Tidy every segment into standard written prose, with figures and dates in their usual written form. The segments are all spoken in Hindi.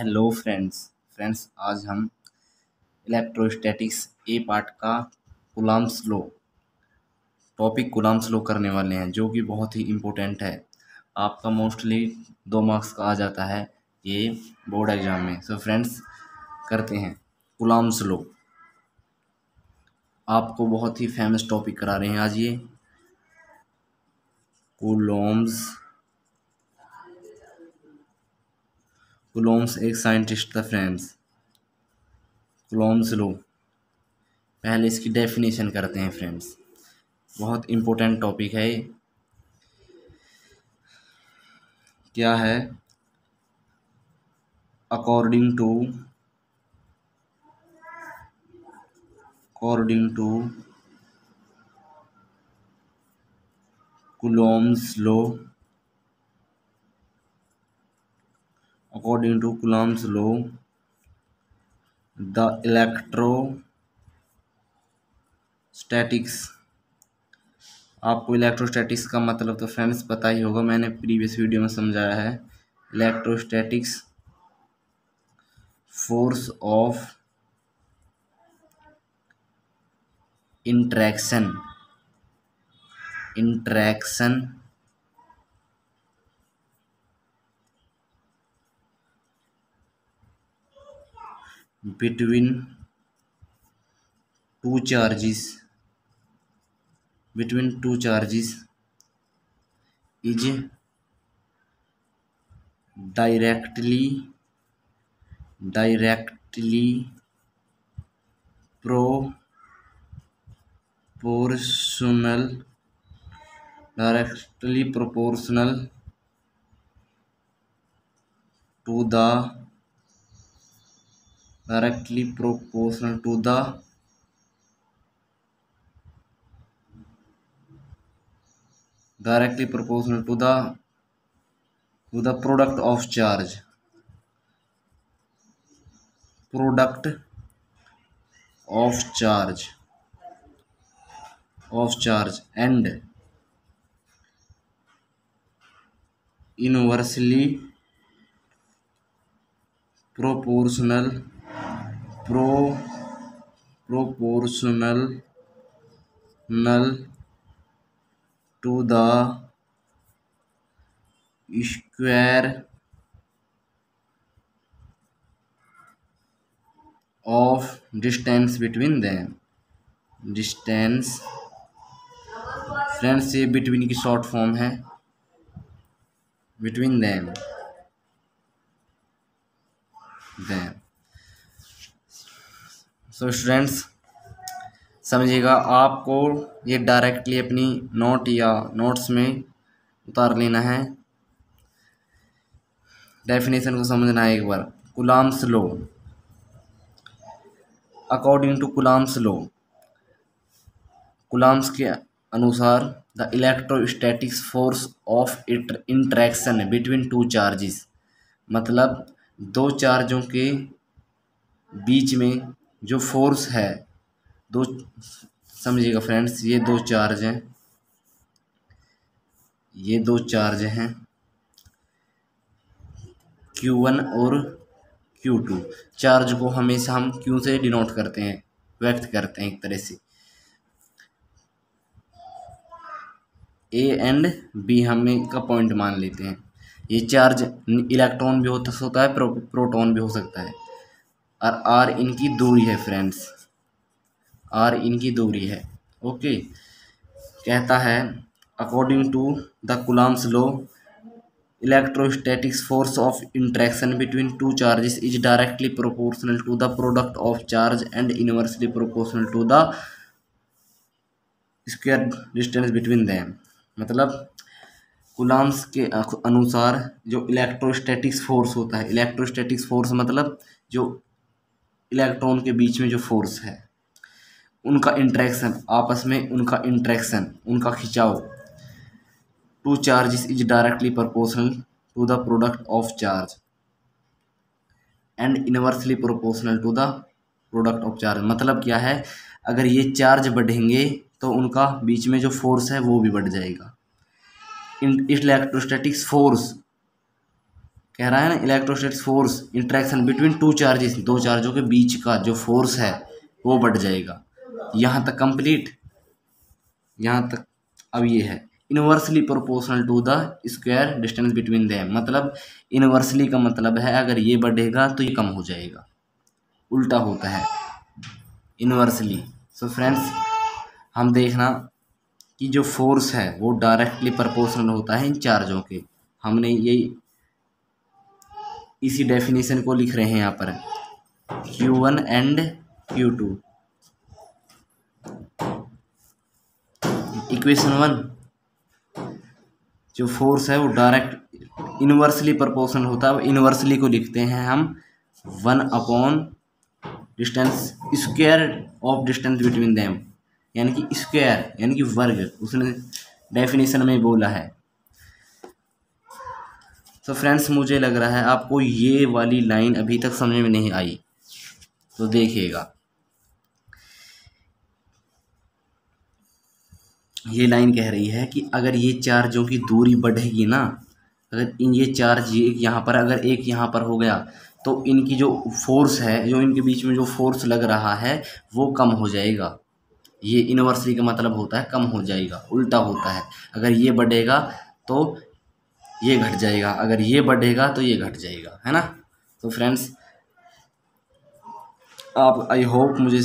हेलो फ्रेंड्स आज हम इलेक्ट्रोस्टैटिक्स ए पार्ट का Coulomb's law topic Coulomb's law करने वाले हैं, जो कि बहुत ही इम्पोर्टेंट है। आपका मोस्टली 2 मार्क्स का आ जाता है ये बोर्ड एग्जाम में। सो फ्रेंड्स करते हैं कूलम्ब्स लॉ। आपको बहुत ही फेमस टॉपिक करा रहे हैं आज ये कूलम्ब्स एक साइंटिस्ट था फ्रेंड्स। कूलम्ब्स लॉ पहले इसकी डेफिनेशन करते हैं फ्रेंड्स, बहुत इम्पोर्टेंट टॉपिक है। क्या है? According to Coulomb's law, the electrostatics। आपको इलेक्ट्रोस्टैटिक्स का मतलब तो फ्रेंड्स पता ही होगा, मैंने प्रीवियस वीडियो में समझाया है। Electrostatics force of interaction between two charges is directly proportional to the product of charge and inversely proportional to the square of distance between them। Friends ये बिटवीन की शॉर्ट फॉर्म है, बिटवीन देम। सो स्टूडेंट्स समझिएगा, आपको ये डायरेक्टली अपनी नोट या नोट्स में उतार लेना है। डेफिनेशन को समझना है एक बार। Coulomb's law, according to Coulomb's law, Coulomb's के अनुसार the electrostatics force of interaction between two charges, मतलब दो चार्जों के बीच में जो फोर्स है, दो समझिएगा फ्रेंड्स, ये दो चार्ज हैं Q1 और Q2। चार्ज को हमेशा हम Q से डिनोट करते हैं, व्यक्त करते हैं एक तरह से। A एंड B हम का पॉइंट मान लेते हैं। ये चार्ज इलेक्ट्रॉन भी होता है, प्रोटॉन भी हो सकता है। और R इनकी दूरी है फ्रेंड्स, R इनकी दूरी है। ओके, कहता है according to the Coulomb's law, electrostatic force of interaction between two charges is directly proportional to the product of charge and inversely proportional to the square distance between them। मतलब कूलम्ब्स के अनुसार जो इलेक्ट्रोस्टैटिक्स फोर्स होता है, इलेक्ट्रोस्टैटिक्स फोर्स मतलब जो इलेक्ट्रॉन के बीच में जो फोर्स है, उनका इंट्रैक्शन, आपस में उनका खिंचाव, two charges is directly proportional to the product of charge and inversely proportional to the product of charge. मतलब क्या है, अगर ये चार्ज बढ़ेंगे तो उनका बीच में जो फोर्स है वो भी बढ़ जाएगा। इलेक्ट्रोस्टैटिक्स फोर्स कह रहा है ना electrostatic force interaction between two charges, दो चार्जों के बीच का जो फोर्स है वो बढ़ जाएगा। यहाँ तक कंप्लीट, यहाँ तक। अब ये है inversely proportional to the square distance between them, मतलब इनवर्सली का मतलब है अगर ये बढ़ेगा तो ये कम हो जाएगा, उल्टा होता है इनवर्सली। सो फ्रेंड्स हम देखना कि जो फोर्स है वो डायरेक्टली प्रोपोर्शनल होता है इन चार्जों के। हमने यही इसी डेफिनेशन को लिख रहे हैं यहाँ पर, Q1 एंड Q2। इक्वेशन 1 जो फोर्स है वो डायरेक्ट इनवर्सली प्रोपोर्शनल होता है, इनवर्सली को लिखते हैं हम 1 distance square of distance between them, यानी कि स्क्वायर यानी कि वर्ग, उसने डेफिनेशन में बोला है। तो फ्रेंड्स मुझे लग रहा है आपको ये वाली लाइन अभी तक समझ में नहीं आई, तो देखिएगा ये लाइन कह रही है कि अगर ये चार्जों की दूरी बढ़ेगी ना, अगर इन ये चार्ज एक यहाँ पर अगर एक यहाँ पर हो गया तो इनकी जो फोर्स है, जो इनके बीच में जो फोर्स लग रहा है वो कम हो जाएगा। ये इनवर्सली का मतलब होता है कम हो जाएगा, उल्टा होता है। अगर ये बढ़ेगा तो ये घट जाएगा, अगर ये बढ़ेगा तो ये घट जाएगा, है ना। तो फ्रेंड्स आप आई होप मुझे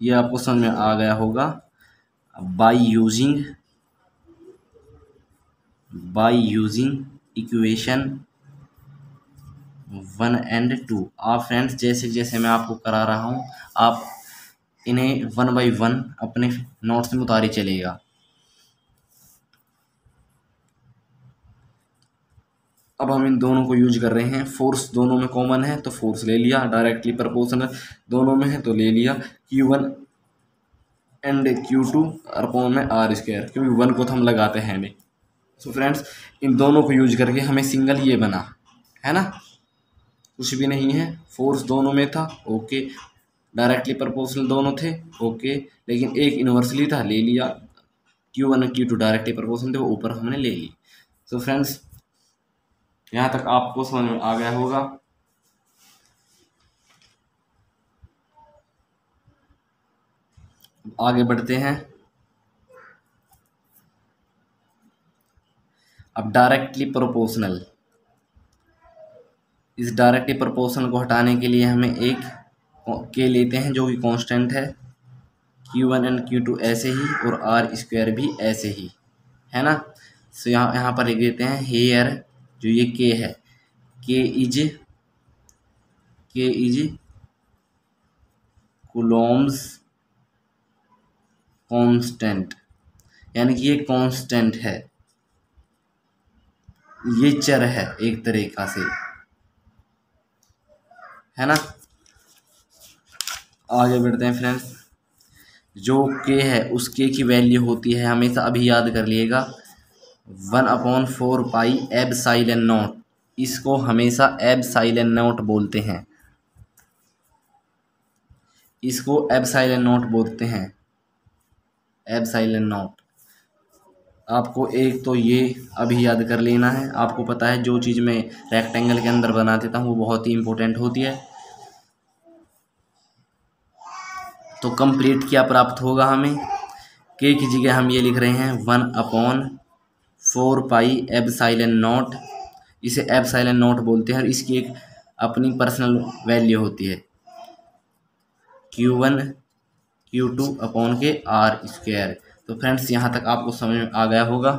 ये आपको समझ में आ गया होगा। बाय यूजिंग इक्वेशन 1 एंड 2 आप फ्रेंड्स जैसे जैसे मैं आपको करा रहा हूँ आप इन्हें 1 बाय 1 अपने नोट्स में उतारे चलेगा। अब हम इन दोनों को यूज कर रहे हैं, फोर्स दोनों में कॉमन है तो फोर्स ले लिया, डायरेक्टली प्रोपोर्शनल दोनों में है तो ले लिया Q1 एंड Q2 अपॉन में R स्क्वायर, क्योंकि 1 को तो हम लगाते हैं हमें। सो फ्रेंड्स इन दोनों को यूज करके हमें सिंगल ये बना, है ना, कुछ भी नहीं है, फोर्स दोनों में था ओके, डायरेक्टली प्रोपोर्शनल दोनों थे ओके, लेकिन एक इनवर्सली था ले लिया, Q1 और Q2 डायरेक्टली प्रोपोर्शनल थे वो ऊपर हमने ले ली। सो फ्रेंड्स यहाँ तक आपको समझ में आ गया होगा। आगे बढ़ते हैं। अब डायरेक्टली प्रोपोर्शनल, इस डायरेक्टली प्रोपोर्शनल को हटाने के लिए हमें एक के लेते हैं जो कि कांस्टेंट है, Q1 एंड Q2 ऐसे ही और R स्क्वायर भी ऐसे ही, है ना। सो यहाँ पर लिख देते हैं हेयर जो ये K है, K इज कूलोम्ब्स कांस्टेंट, यानी कि ये कांस्टेंट है, ये चर है एक तरीका से, है ना। आगे बढ़ते हैं फ्रेंड्स। जो K है उस K की वैल्यू होती है हमेशा, अभी याद कर लिएगा 1/4 पाई एप्सिलॉन नॉट, इसको हमेशा एप्सिलॉन नॉट बोलते हैं, इसको एप्सिलॉन नॉट बोलते हैं, एप्सिलॉन नॉट। आपको एक तो ये अभी याद कर लेना है, आपको पता है जो चीज़ मैं रेक्टेंगल के अंदर बना देता हूँ वो बहुत ही इंपॉर्टेंट होती है। तो कंप्लीट क्या प्राप्त होगा हमें, K की जगह हम ये लिख रहे हैं 1/4 पाई एप्सिलॉन नॉट, इसे एप्सिलॉन नॉट बोलते हैं और इसकी एक अपनी पर्सनल वैल्यू होती है Q1 Q2 अपॉन के R स्क्वायर। तो फ्रेंड्स यहाँ तक आपको समझ में आ गया होगा,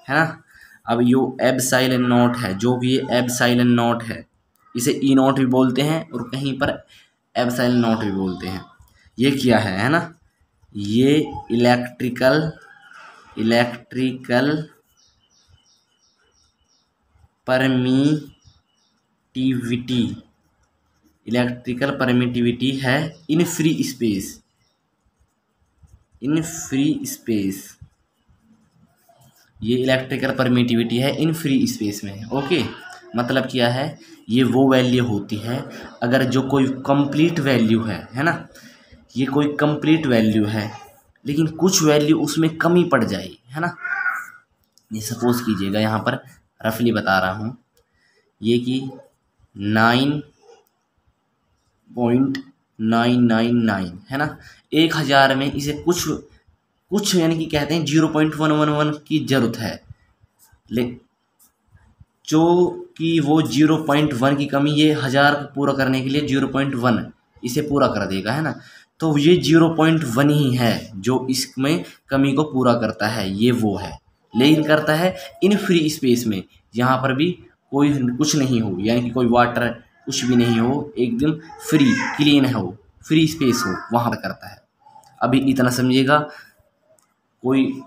है ना। अब यो एप्सिलॉन नॉट है, जो भी ये एप्सिलॉन नॉट है इसे E नॉट भी बोलते हैं और कहीं पर एप्सिलॉन नॉट भी बोलते हैं। ये क्या है ना, ये इलेक्ट्रिकल परमिटिविटी है इन फ्री स्पेस, ये इलेक्ट्रिकल परमिटिविटी है इन फ्री स्पेस में, ओके। मतलब क्या है, ये वो वैल्यू होती है अगर जो कोई कंप्लीट वैल्यू है ना, ये कोई कंप्लीट वैल्यू है लेकिन कुछ वैल्यू उसमें कमी पड़ जाए, है ना। ये सपोज कीजिएगा यहाँ पर रफली बता रहा हूँ ये कि 9.999 है ना। 1000 में इसे कुछ कुछ यानी कि कहते हैं 0.111 की जरूरत है, ले जो कि वो 0.1 की कमी, ये 1000 पूरा करने के लिए 0.1 इसे पूरा कर देगा, है ना। तो ये 0.1 ही है जो इसमें कमी को पूरा करता है, ये वो है। लेकिन करता है इन फ्री स्पेस में, जहाँ पर भी कोई कुछ नहीं हो, यानी कि कोई वाटर कुछ भी नहीं हो, एकदम फ्री क्लीन हो, फ्री स्पेस हो, वहाँ पर करता है। अभी इतना समझिएगा, कोई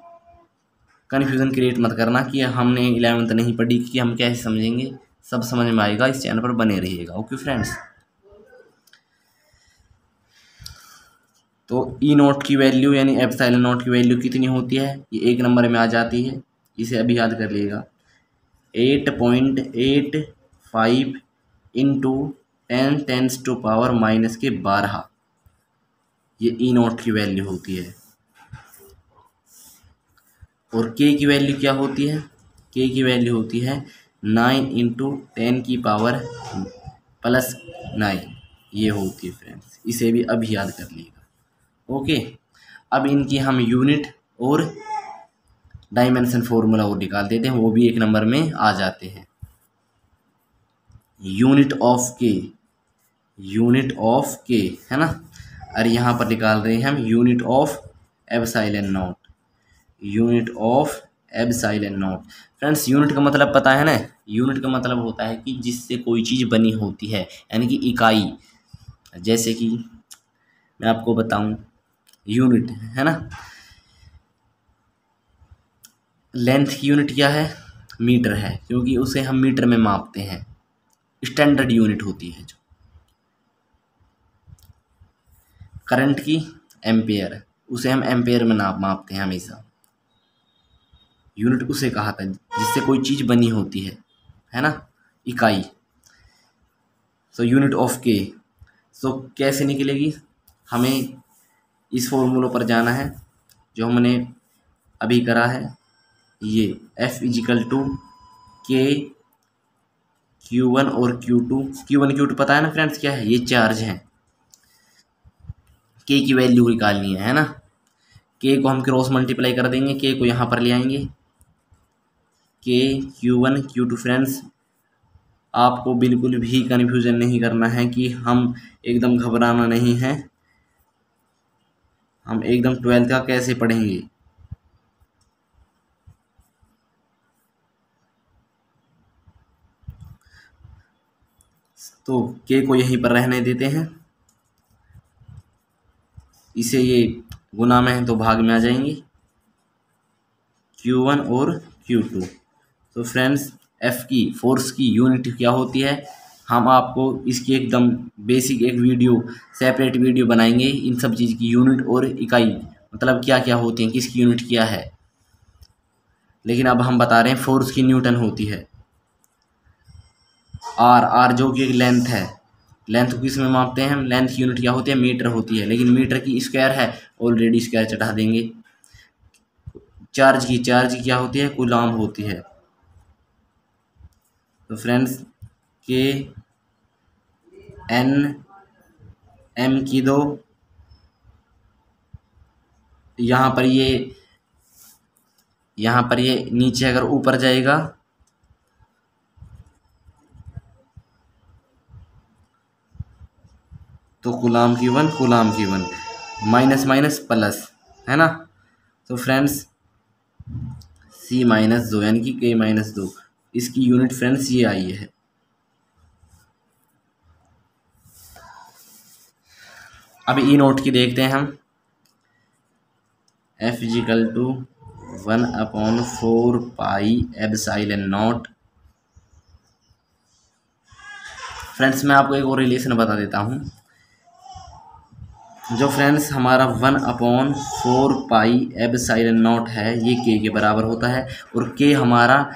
कन्फ्यूज़न क्रिएट मत करना कि हमने 11th नहीं पढ़ी कि हम कैसे समझेंगे, सब समझ में आएगा। इस चैनल पर बने रहिएगा। ओके फ्रेंड्स, तो ई नोट की वैल्यू यानी एप्सिलॉन नोट की वैल्यू कितनी होती है, ये 1 नंबर में आ जाती है। इसे अभी याद कर लीजिएगा, 8.85 इंटू 10⁻⁻⁻⁻, ये ई नोट की वैल्यू होती है। और के की वैल्यू क्या होती है, के की वैल्यू होती है 9 इंटू 10⁻+9, ये होती है फ्रेंड्स। इसे भी अभी याद कर लीजिएगा। ओके, अब इनकी हम यूनिट और डायमेंशन फार्मूला और निकाल देते हैं, वो भी 1 नंबर में आ जाते हैं। यूनिट ऑफ के, यूनिट ऑफ के है ना, और यहाँ पर निकाल रहे हैं हम unit of epsilon not, unit of epsilon naught. Friends, unit का मतलब पता है ना, यूनिट का मतलब होता है कि जिससे कोई चीज़ बनी होती है, यानी कि इकाई। जैसे कि मैं आपको बताऊं, यूनिट है ना, लेंथ की यूनिट क्या है, मीटर है, क्योंकि उसे हम मीटर में मापते हैं, स्टैंडर्ड यूनिट होती है। जो करंट की एम्पेयर, उसे हम एम्पेयर में मापते हैं हमेशा। यूनिट उसे कहा था जिससे कोई चीज़ बनी होती है ना, इकाई। सो यूनिट ऑफ के, सो कैसे निकलेगी, हमें इस फॉर्मूलों पर जाना है जो हमने अभी करा है। ये F इजिकल टू के Q1 और Q2, Q1 Q2 पता है ना फ्रेंड्स क्या है, ये चार्ज हैं। के की वैल्यू निकालनी है ना, के को हम क्रॉस मल्टीप्लाई कर देंगे, के को यहाँ पर ले आएंगे, के Q1 Q2। फ्रेंड्स, आपको बिल्कुल भी कन्फ्यूजन नहीं करना है कि हम एकदम घबराना नहीं है, हम एकदम 12th का कैसे पढ़ेंगे। तो के को यहीं पर रहने देते हैं, इसे ये गुना में है तो भाग में आ जाएंगे, Q1 और Q2। तो फ्रेंड्स, एफ की फोर्स की यूनिट क्या होती है, हम आपको इसकी एकदम बेसिक एक वीडियो, सेपरेट वीडियो बनाएंगे इन सब चीज़ की यूनिट और इकाई मतलब क्या क्या होती हैं, किसकी यूनिट क्या है। लेकिन अब हम बता रहे हैं फोर्स की न्यूटन होती है। आर, आर जो कि एक लेंथ है, लेंथ को किस में मापते हैं हम, लेंथ की यूनिट क्या होती है, मीटर होती है, लेकिन मीटर की स्क्वायर है, ऑलरेडी स्क्वायर चढ़ा देंगे। चार्ज की, चार्ज की क्या होती है, कूलाम होती है। तो फ्रेंड्स, के एन एम की दो, यहाँ पर ये नीचे अगर ऊपर जाएगा तो कूलाम की 1, कूलाम की 1, माइनस माइनस प्लस, है ना। तो फ्रेंड्स, C-2 यानी कि K-2, इसकी यूनिट फ्रेंड्स ये आई है। अब ई नोट की देखते हैं हम, F equal to 1/4 pi epsilon naught. Friends, मैं आपको एक और रिलेशन बता देता हूँ। जो फ्रेंड्स हमारा 1/4 पाई एप्सिलॉन नॉट है, ये के बराबर होता है, और के हमारा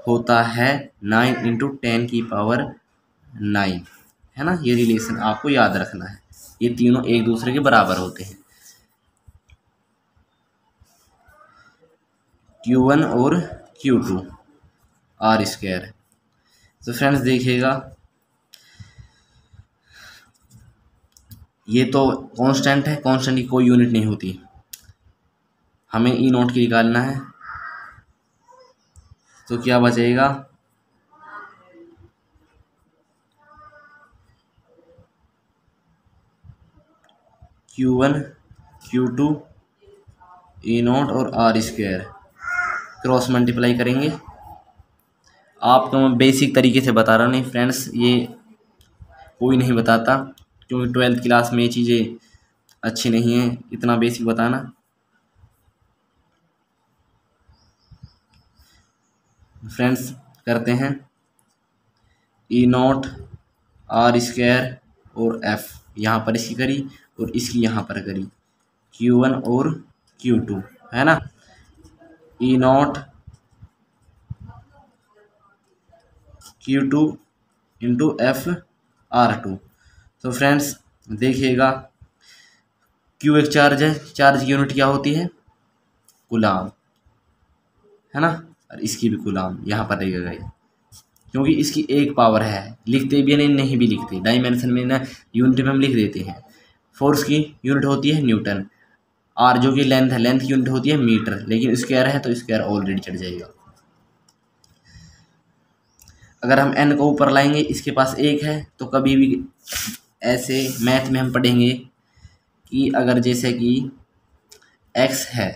होता है 9 इंटू 10⁻⁹, है ना। ये रिलेशन आपको याद रखना है, ये तीनों एक दूसरे के बराबर होते हैं, Q1 और Q2 आर स्क्वायर। तो फ्रेंड्स देखिएगा, ये तो कांस्टेंट है, कांस्टेंट की कोई यूनिट नहीं होती, हमें ई नॉट की निकालना है। तो क्या बचेगा, Q1 Q2 ई नॉट और आर स्क्वायर, क्रॉस मल्टीप्लाई करेंगे। आपको मैं बेसिक तरीके से बता रहा हूँ, नहीं फ्रेंड्स ये कोई नहीं बताता, क्योंकि 12th क्लास में ये चीज़ें अच्छी नहीं है इतना बेसिक बताना। फ्रेंड्स करते हैं, ई नॉट आर स्क्वायर और एफ, यहाँ पर इसकी करी और इसकी यहाँ पर करी, Q1 और Q2 है ना, ई not Q2 into F R2। तो फ्रेंड्स देखिएगा, Q एक चार्ज है, चार्ज की यूनिट क्या होती है, कूलाम, है ना, और इसकी भी कूलाम यहाँ पर रहेगा ये, क्योंकि इसकी एक पावर है, लिखते भी नहीं, नहीं भी लिखते, डायमेंशन में ना यूनिट में हम लिख देते हैं। फोर्स की यूनिट होती है न्यूटन, आर जो कि लेंथ है, लेंथ की यूनिट होती है मीटर, लेकिन स्क्वायर है तो स्क्वायर ऑलरेडी चढ़ जाएगा। अगर हम एन को ऊपर लाएंगे, इसके पास एक है, तो कभी भी ऐसे मैथ में हम पढ़ेंगे कि अगर जैसे कि एक्स है,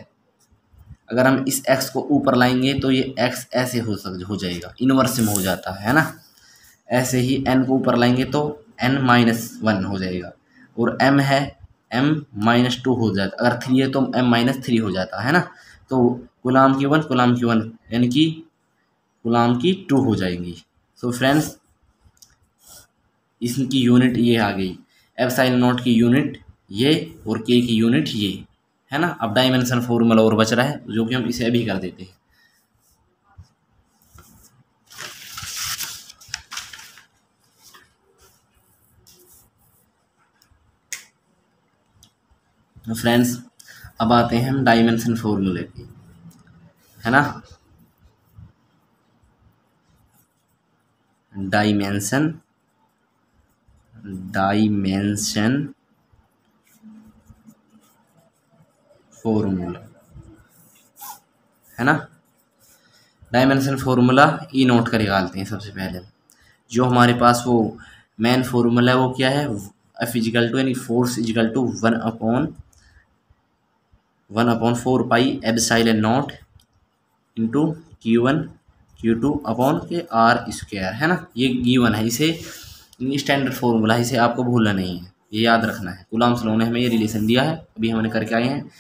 अगर हम इस एक्स को ऊपर लाएंगे तो ये एक्स ऐसे हो जाएगा, इनवर्स में हो जाता है ना। ऐसे ही एन को ऊपर लाएंगे तो n-1 हो जाएगा, और m है m-2 हो जाता, अगर 3 है तो m-3 हो जाता है ना। तो गुलाम की 1 यानी कि गुलाम की 2 हो जाएंगी। सो फ्रेंड्स इसकी यूनिट ये आ गई, एप्सिलॉन नॉट की यूनिट ये और के की यूनिट ये, है ना। अब डायमेंशन फॉर्मूला और बच रहा है, जो कि हम इसे अभी कर देते हैं। फ्रेंड्स अब आते हैं हम डायमेंशन फॉर्मूले पे, है ना। डायमेंशन फॉर्मूला, है ना। डायमेंशन फॉर्मूला ई नोट का निकालते हैं सबसे पहले। जो हमारे पास वो मेन फॉर्मूला है वो क्या है, एफ इजिकल टू यानी force equal to 1/4 pi epsilon naught into Q1 Q2 upon के आर स्क्वायर, है ना। ये गिवन है, इसे स्टैंडर्ड फॉर्मूला है, इसे आपको भूलना नहीं है, ये याद रखना है। कूलम्ब्स लॉ ने हमें ये रिलेशन दिया है, अभी हमने करके आए हैं।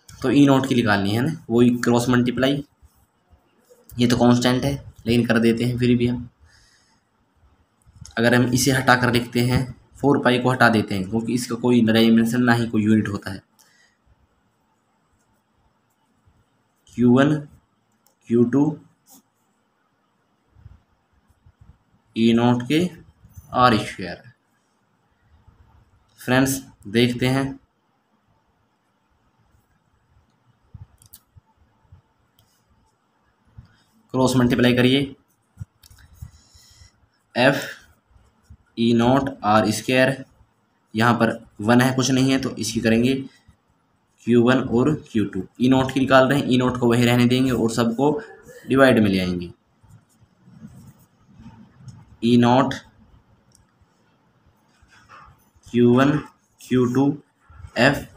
तो ई नोट की निकालनी है ना, वही क्रॉस मल्टीप्लाई, ये तो कांस्टेंट है लेकिन कर देते हैं फिर भी हम। अगर हम इसे हटा कर लिखते हैं, 4 पाई को हटा देते हैं, क्योंकि इसका कोई डायमेंशन ना ही कोई यूनिट होता है। Q1 Q2 ई नॉट के आर स्क्वायर। फ्रेंड्स देखते हैं, क्रॉस मल्टीप्लाई करिए, F E naught R square, यहाँ पर 1 है, कुछ नहीं है, तो इसकी करेंगे Q1 और Q2। ई नॉट की निकाल रहे हैं, ई नॉट को वही रहने देंगे और सबको डिवाइड में ले आएंगे। E naught Q1 Q2 F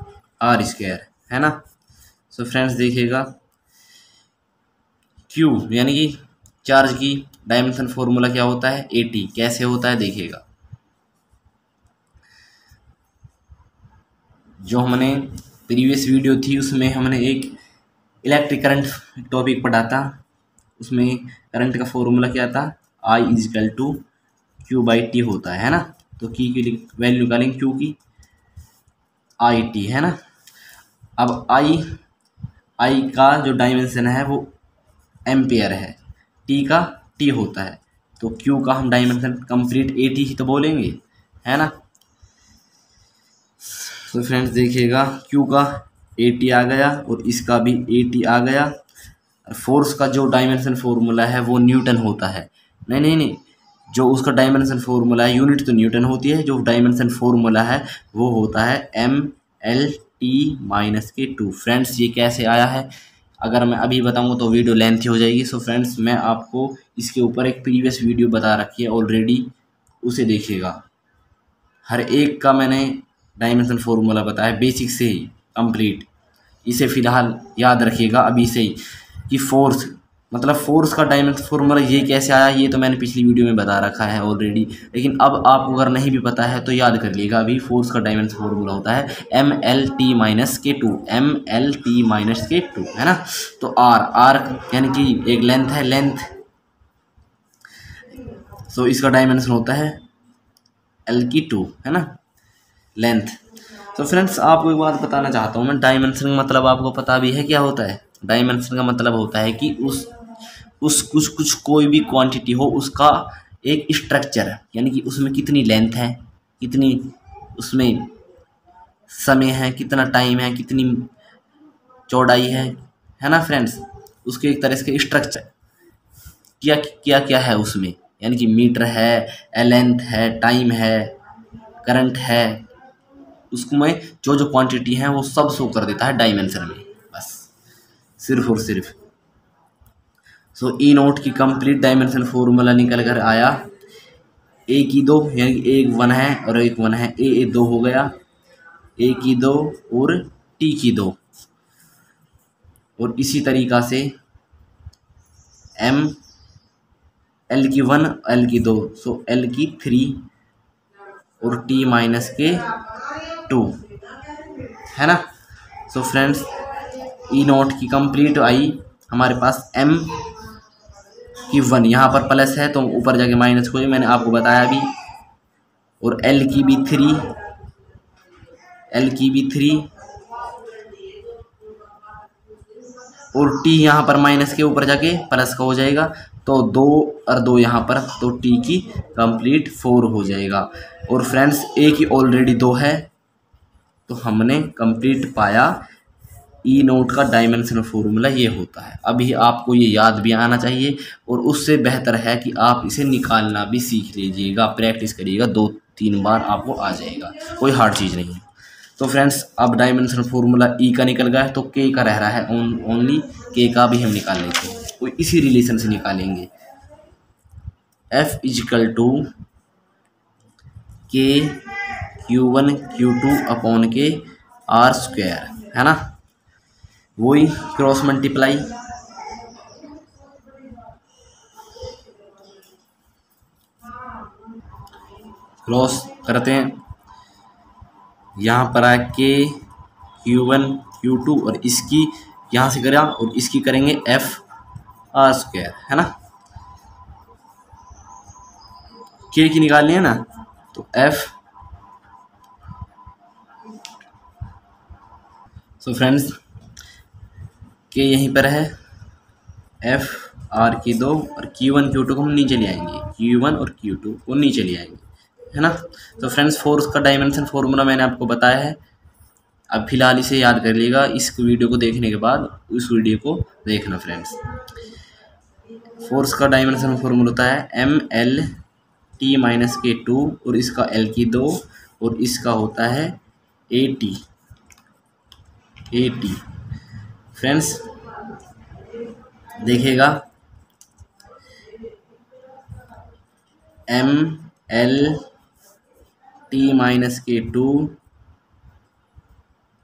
R square, है ना। सो फ्रेंड्स देखिएगा, Q यानी कि चार्ज की डायमेंशन फॉर्मूला क्या होता है, AT। कैसे होता है देखिएगा, जो हमने प्रीवियस वीडियो थी उसमें हमने एक इलेक्ट्रिक करंट टॉपिक पढ़ा था, उसमें करंट का फॉर्मूला क्या था, I इजिकल टू Q/T होता है ना। तो की वैल्यू निकालेंगे Q की, IT, है ना। अब I का जो डायमेंशन है वो एम्पियर है, T का T होता है, तो Q का हम डायमेंशन कंप्लीट AT ही तो बोलेंगे, है ना। तो फ्रेंड्स देखिएगा, Q का AT आ गया और इसका भी AT आ गया। फोर्स का जो डायमेंशन फॉर्मूला है वो न्यूटन होता है, नहीं नहीं नहीं, जो उसका डायमेंशन फॉर्मूला है, यूनिट तो न्यूटन होती है, जो डायमेंशन फॉर्मूला है वो होता है ML T-2। फ्रेंड्स ये कैसे आया है, अगर मैं अभी बताऊंगा तो वीडियो लेंथी हो जाएगी। सो फ्रेंड्स मैं आपको इसके ऊपर एक प्रीवियस वीडियो बता रखी है ऑलरेडी, उसे देखिएगा। हर एक का मैंने डायमेंशन फॉर्मूला बताया बेसिक से ही कंप्लीट। इसे फ़िलहाल याद रखिएगा अभी से ही कि फोर्स मतलब फोर्स का डायमेंशन फॉर्मूला ये कैसे आया, ये तो मैंने पिछली वीडियो में बता रखा है ऑलरेडी। लेकिन अब आपको अगर नहीं भी पता है तो याद कर लीजिएगा, अभी फोर्स का डायमेंशन फॉर्मूला होता है ML T-K2, ML T-K2 है ना। तो आर यानी कि एक लेंथ है, लेंथ, सो इसका डायमेंशन होता है L/2 है ना, लेंथ। तो फ्रेंड्स आपको एक बात बताना चाहता हूँ मैं, डायमेंशन का मतलब आपको पता भी है क्या होता है। डायमेंशन का मतलब होता है कि उस कुछ कोई भी क्वांटिटी हो उसका एक स्ट्रक्चर, यानी कि उसमें कितनी लेंथ है, कितनी उसमें समय है, कितना टाइम है, कितनी चौड़ाई है ना फ्रेंड्स। उसके एक तरह से स्ट्रक्चर क्या क्या क्या है उसमें, यानी कि मीटर है, लेंथ है, टाइम है, करंट है, उसको में जो जो क्वांटिटी है वो सब शो कर देता है डायमेंशन में, बस सिर्फ और सिर्फ। सो ई नोट की कंप्लीट डायमेंशन फॉर्मूला निकल कर आया। ए की दो, यानी कि एक 1 है और एक 1 है, ए 2 हो गया, ए की 2 और टी की 2, और इसी तरीक़ा से एम एल की 1, एल की 2, सो एल की 3 और T-2 है ना। सो फ्रेंड्स ई नोट की कंप्लीट आई हमारे पास। एम की 1 यहाँ पर प्लस है तो ऊपर जाके माइनस को, मैंने आपको बताया अभी, और एल की भी 3, एल की भी 3 और टी यहाँ पर माइनस के ऊपर जाके प्लस का हो जाएगा, तो 2 और 2 यहाँ पर, तो टी की कंप्लीट 4 हो जाएगा। और फ्रेंड्स ए की ऑलरेडी 2 है, तो हमने कंप्लीट पाया ई नोट का डायमेंशन फॉर्मूला ये होता है। अभी आपको ये याद भी आना चाहिए, और उससे बेहतर है कि आप इसे निकालना भी सीख लीजिएगा, प्रैक्टिस करिएगा, 2-3 बार आपको आ जाएगा, कोई हार्ड चीज़ नहीं है। तो फ्रेंड्स अब डायमेंशन फॉर्मूला ई का निकल गया है, तो के का रह रहा है ओनली, के का भी हम निकाल लेते हैं, तो इसी रिलेशन से निकालेंगे। F = K(Q1Q2)/R² है ना। वही क्रॉस मल्टीप्लाई, क्रॉस करते हैं, यहाँ पर आए K(Q1Q2) और इसकी यहाँ से करें और इसकी करेंगे F(R²) है ना। के की निकालनी है ना, तो F। सो फ्रेंड्स के यहीं पर है, F R की 2 और Q1 Q2 को हम नीचे ले आएंगे, Q1 और Q2 को नीचे ले आएंगे है ना। तो फ्रेंड्स फोर्स का डायमेंशन फॉर्मूला मैंने आपको बताया है, अब फिलहाल इसे याद कर लीजिएगा। इस वीडियो को देखने के बाद उस वीडियो को देखना फ्रेंड्स। फोर्स का डायमेंशन फॉर्मूला होता है ML T-K2 और इसका L की 2 और इसका होता है AT फ्रेंड्स देखिएगा, ML T-K2,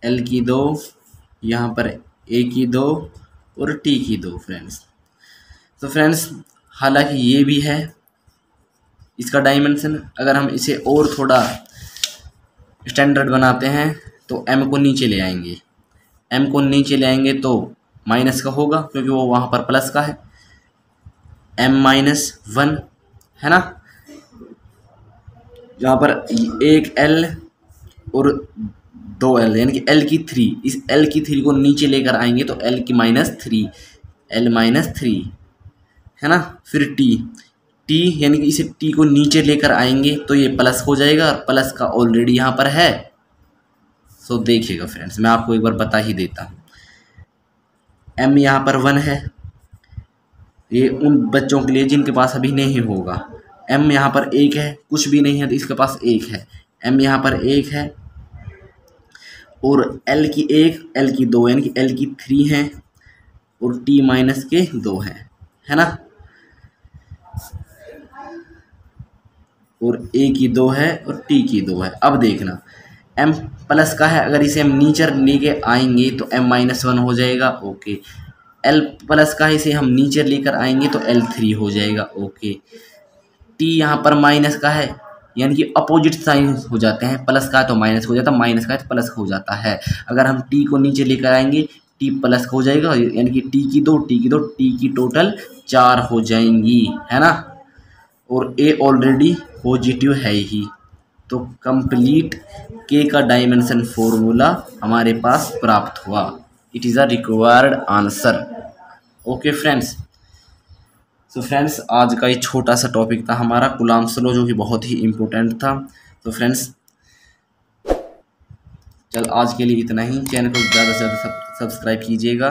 L की 2, यहाँ पर A की 2 और T की 2 फ्रेंड्स। तो फ्रेंड्स हालांकि ये भी है इसका डायमेंशन, अगर हम इसे और थोड़ा स्टैंडर्ड बनाते हैं तो M को नीचे ले आएंगे, M को नीचे ले आएंगे तो माइनस का होगा क्योंकि वो वहाँ पर प्लस का है, M-1 है ना। यहाँ पर एक L और 2 L यानी कि L की 3, इस L की 3 को नीचे लेकर आएंगे तो L की -3, L-3 है ना। फिर T यानी कि इसे T को नीचे लेकर आएंगे तो ये प्लस हो जाएगा, और प्लस का ऑलरेडी यहाँ पर है। सो देखिएगा फ्रेंड्स मैं आपको एक बार बता ही देता हूँ, M यहाँ पर 1 है, ये उन बच्चों के लिए जिनके पास अभी नहीं होगा। m यहाँ पर 1 है, कुछ भी नहीं है तो इसके पास 1 है। m यहाँ पर 1 है और l की 1, l की 2 यानी कि l की 3 है और t माइनस के 2 है ना। और a की 2 है और t की 2 है। अब देखना m प्लस का है, अगर इसे हम नीचे लेके आएंगे तो m माइनस 1 हो जाएगा। ओके, l प्लस का है, इसे हम नीचे लेकर आएंगे तो l3 हो जाएगा। ओके, t यहाँ पर माइनस का है यानी कि अपोजिट साइन हो जाते हैं, प्लस का है तो माइनस हो जाता है, माइनस का है तो प्लस हो जाता है। अगर हम t को नीचे लेकर आएंगे t प्लस हो जाएगा यानी कि t की 2 t की टोटल 4 हो जाएंगी, है ना। और a ऑलरेडी पॉजिटिव है ही, तो कंप्लीट k का डायमेंशन फॉर्मूला हमारे पास प्राप्त हुआ। It is a required answer. Okay friends, तो फ्रेंड्स आज का ये छोटा सा टॉपिक था हमारा कूलम्ब्स लॉ, जो कि बहुत ही इम्पोर्टेंट था। तो फ्रेंड्स चल आज के लिए इतना ही। चैनल को ज़्यादा से ज़्यादा सब्सक्राइब कीजिएगा।